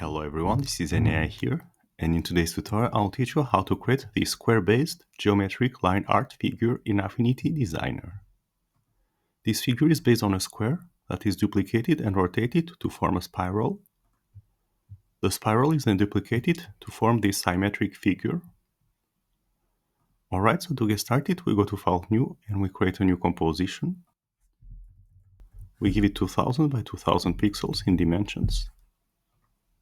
Hello everyone, this is AI here, and in today's tutorial I'll teach you how to create the square-based geometric line art figure in Affinity Designer. This figure is based on a square that is duplicated and rotated to form a spiral. The spiral is then duplicated to form this symmetric figure. Alright, so to get started we go to File New and we create a new composition. We give it 2000 by 2000 pixels in dimensions.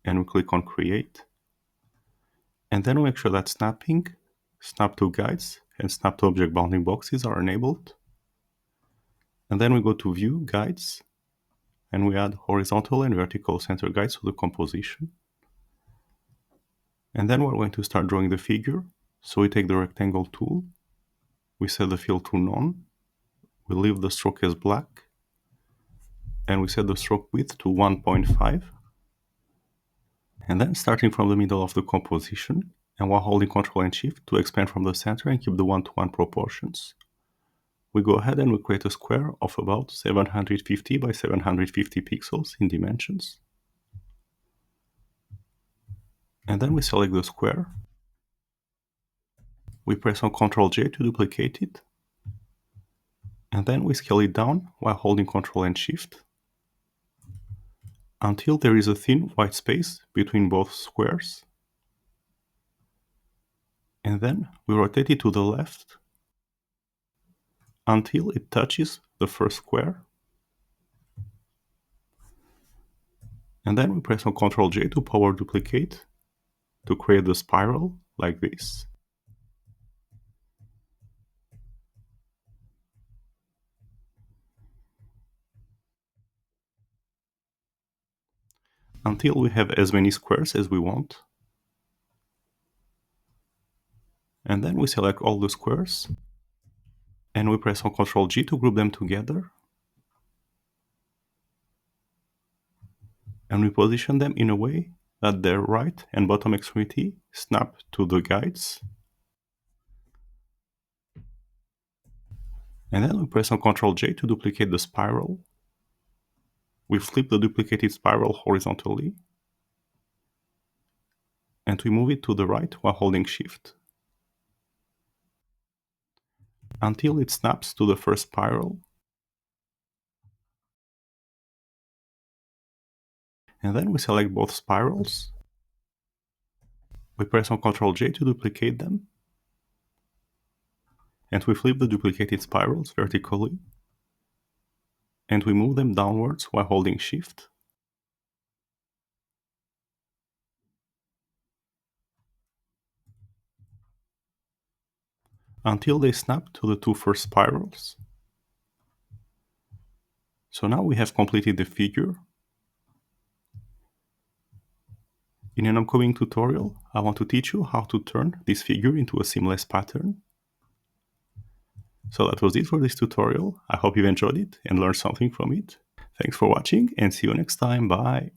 And we click on Create. And then we make sure that snapping, snap to guides, and snap to object bounding boxes are enabled. And then we go to View, Guides, and we add horizontal and vertical center guides to the composition. And then we're going to start drawing the figure. So we take the rectangle tool, we set the fill to none, we leave the stroke as black, and we set the stroke width to 1.5. And then starting from the middle of the composition, and while holding Ctrl and Shift to expand from the center and keep the 1:1 proportions, we go ahead and we create a square of about 750 by 750 pixels in dimensions. And then we select the square. We press on Ctrl J to duplicate it. And then we scale it down while holding Ctrl and Shift until there is a thin white space between both squares. And then we rotate it to the left until it touches the first square. And then we press on Ctrl J to power duplicate to create the spiral like this. Until we have as many squares as we want. And then we select all the squares and we press on Ctrl G to group them together. And we position them in a way that their right and bottom extremity snap to the guides. And then we press on Ctrl J to duplicate the spiral. We flip the duplicated spiral horizontally. And we move it to the right while holding Shift, until it snaps to the first spiral. And then we select both spirals. We press on Ctrl J to duplicate them. And we flip the duplicated spirals vertically. And we move them downwards while holding Shift. Until they snap to the two first spirals. So now we have completed the figure. In an upcoming tutorial, I want to teach you how to turn this figure into a seamless pattern. So that was it for this tutorial. I hope you've enjoyed it and learned something from it. Thanks for watching and see you next time. Bye!